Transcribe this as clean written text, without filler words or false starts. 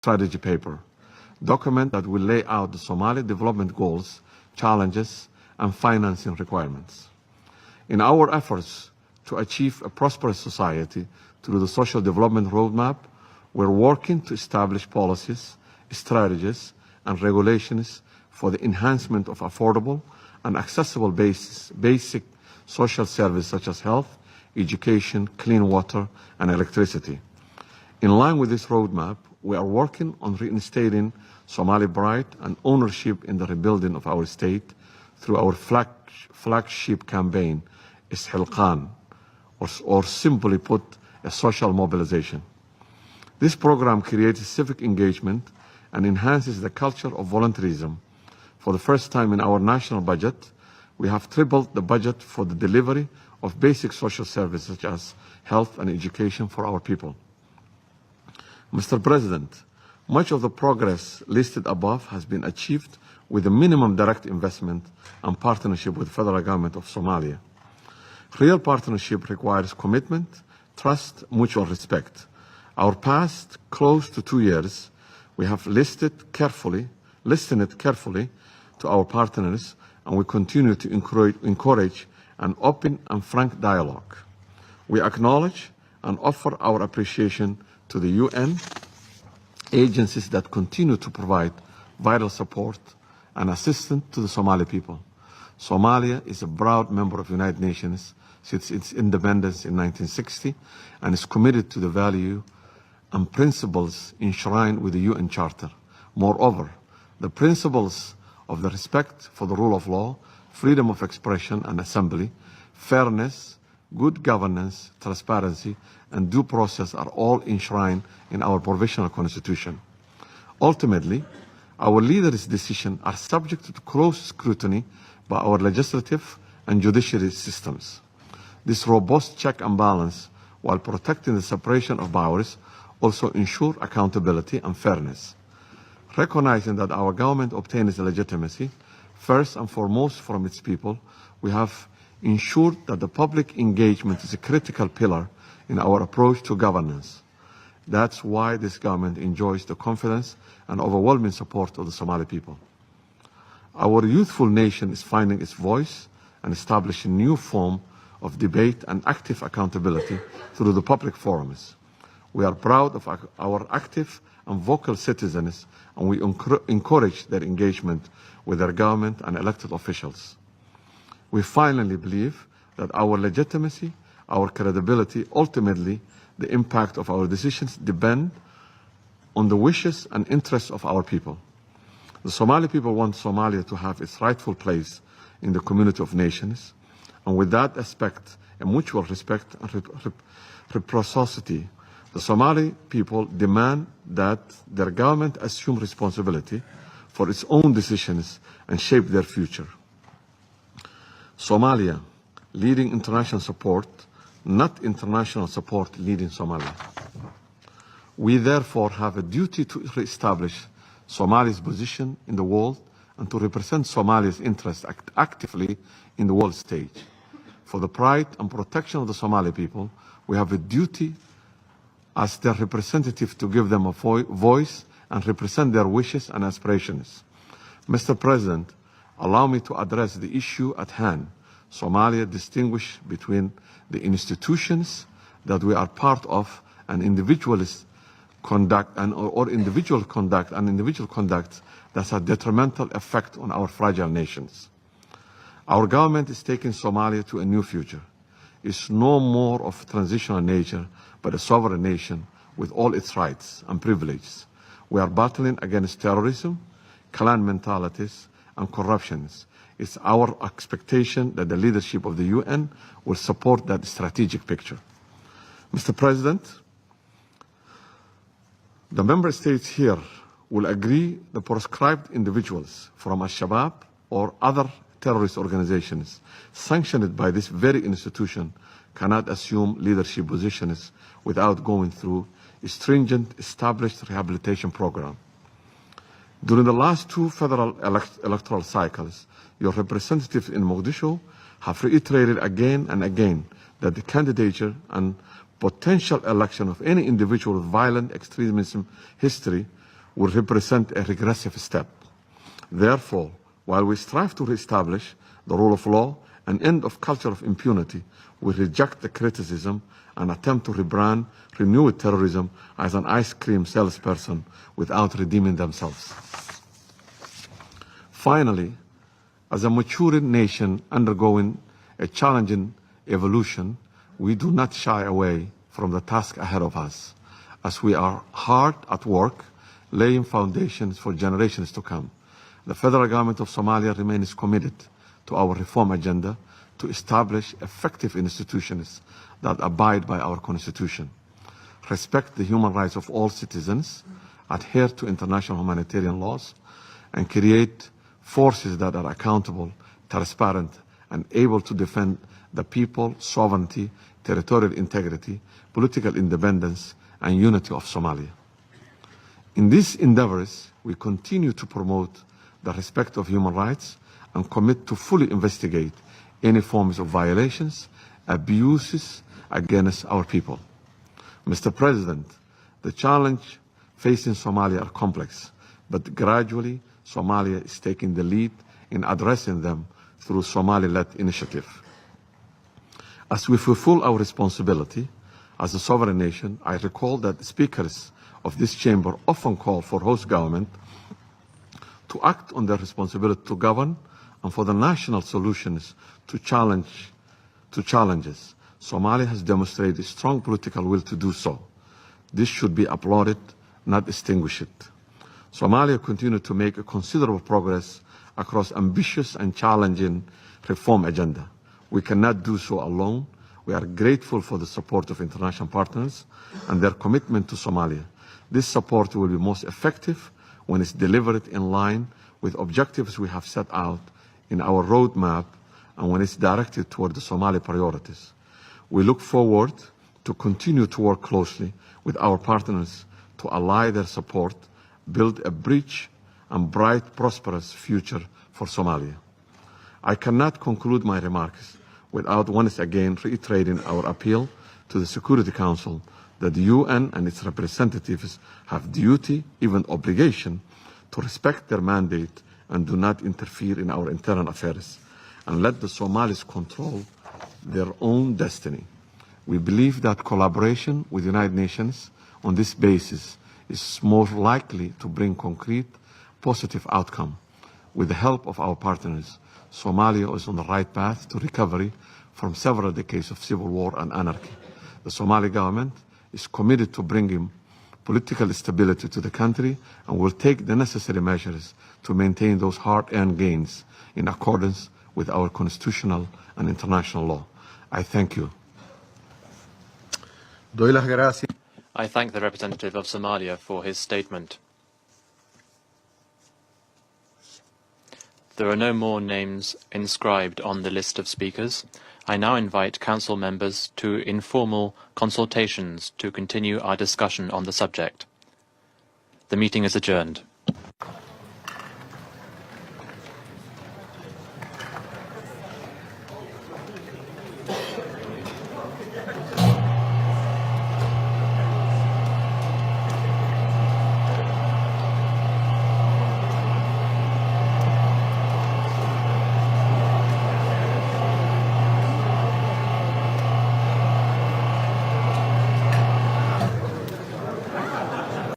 strategy paper, document that will lay out the Somali development goals, challenges, and financing requirements. In our efforts to achieve a prosperous society through the Social Development Roadmap, we're working to establish policies, strategies, and regulations for the enhancement of affordable and accessible basic social services such as health, education, clean water, and electricity. In line with this roadmap, we are working on reinstating Somali pride and ownership in the rebuilding of our state through our flagship campaign, Isxilqaan, or simply put, a social mobilization. This program creates civic engagement and enhances the culture of volunteerism. For the first time in our national budget, we have tripled the budget for the delivery of basic social services such as health and education for our people. Mr. President, much of the progress listed above has been achieved with a minimum direct investment and partnership with the federal government of Somalia. Real partnership requires commitment, trust, mutual respect. Our past close to 2 years, we have listened carefully to our partners, and we continue to encourage an open and frank dialogue. We acknowledge and offer our appreciation to the UN agencies that continue to provide vital support and assistance to the Somali people. Somalia is a proud member of the United Nations since its independence in 1960 and is committed to the value and principles enshrined with the UN Charter. Moreover, the principles of the respect for the rule of law, freedom of expression and assembly, fairness, good governance, transparency, and due process are all enshrined in our provisional constitution. Ultimately, our leaders' decisions are subject to close scrutiny by our legislative and judiciary systems. This robust check and balance, while protecting the separation of powers, also ensure accountability and fairness. Recognizing that our government obtains legitimacy, first and foremost from its people, we have ensured that the public engagement is a critical pillar in our approach to governance. That's why this government enjoys the confidence and overwhelming support of the Somali people. Our youthful nation is finding its voice and establishing a new form of debate and active accountability through the public forums. We are proud of our active and vocal citizens, and we encourage their engagement with their government and elected officials. We finally believe that our legitimacy, our credibility, ultimately the impact of our decisions depend on the wishes and interests of our people. The Somali people want Somalia to have its rightful place in the community of nations, and with that aspect, a mutual respect and reciprocity, the Somali people demand that their government assume responsibility for its own decisions and shape their future. Somalia, leading international support, not international support leading Somalia. We therefore have a duty to reestablish Somalia's position in the world and to represent Somalia's interests actively in the world stage. For the pride and protection of the Somali people, we have a duty as their representative to give them a voice and represent their wishes and aspirations. Mr. President, allow me to address the issue at hand. Somalia distinguishes between the institutions that we are part of and individual conduct that has a detrimental effect on our fragile nations. Our government is taking Somalia to a new future. It's no more of transitional nature, but a sovereign nation with all its rights and privileges. We are battling against terrorism, clan mentalities, and corruptions. It's our expectation that the leadership of the UN will support that strategic picture. Mr. President, the member states here will agree the proscribed individuals from Al-Shabaab or other terrorist organizations sanctioned by this very institution cannot assume leadership positions without going through a stringent established rehabilitation program. During the last two federal electoral cycles, your representatives in Mogadishu have reiterated again and again that the candidature and potential election of any individual with violent extremism history would represent a regressive step. Therefore, while we strive to reestablish the rule of law and end of culture of impunity, we reject the criticism and attempt to rebrand renewed terrorism as an ice cream salesperson without redeeming themselves. Finally, as a maturing nation undergoing a challenging evolution, we do not shy away from the task ahead of us, as we are hard at work laying foundations for generations to come. The federal government of Somalia remains committed to our reform agenda to establish effective institutions that abide by our constitution, respect the human rights of all citizens, adhere to international humanitarian laws, and create forces that are accountable, transparent, and able to defend the people, sovereignty, territorial integrity, political independence, and unity of Somalia. In these endeavors, we continue to promote the respect of human rights and commit to fully investigate any forms of violations, abuses against our people. Mr. President, the challenge facing Somalia are complex, but gradually Somalia is taking the lead in addressing them through Somali-led initiative. As we fulfill our responsibility as a sovereign nation, I recall that speakers of this chamber often call for host government to act on their responsibility to govern and for the national solutions to challenges. Somalia has demonstrated a strong political will to do so. This should be applauded, not extinguished. Somalia continued to make a considerable progress across ambitious and challenging reform agenda. We cannot do so alone. We are grateful for the support of international partners and their commitment to Somalia. This support will be most effective when it's delivered in line with objectives we have set out in our roadmap and when it's directed toward the Somali priorities. We look forward to continue to work closely with our partners to ally their support, build a rich and bright, prosperous future for Somalia. I cannot conclude my remarks without once again reiterating our appeal to the Security Council that the UN and its representatives have duty, even obligation, to respect their mandate and do not interfere in our internal affairs and let the Somalis control their own destiny. We believe that collaboration with the United Nations on this basis is more likely to bring concrete, positive outcome. With the help of our partners, Somalia is on the right path to recovery from several decades of civil war and anarchy. The Somali government is committed to bringing political stability to the country and will take the necessary measures to maintain those hard-earned gains in accordance with our constitutional and international law. I thank you. I thank the representative of Somalia for his statement. There are no more names inscribed on the list of speakers. I now invite Council members to informal consultations to continue our discussion on the subject. The meeting is adjourned.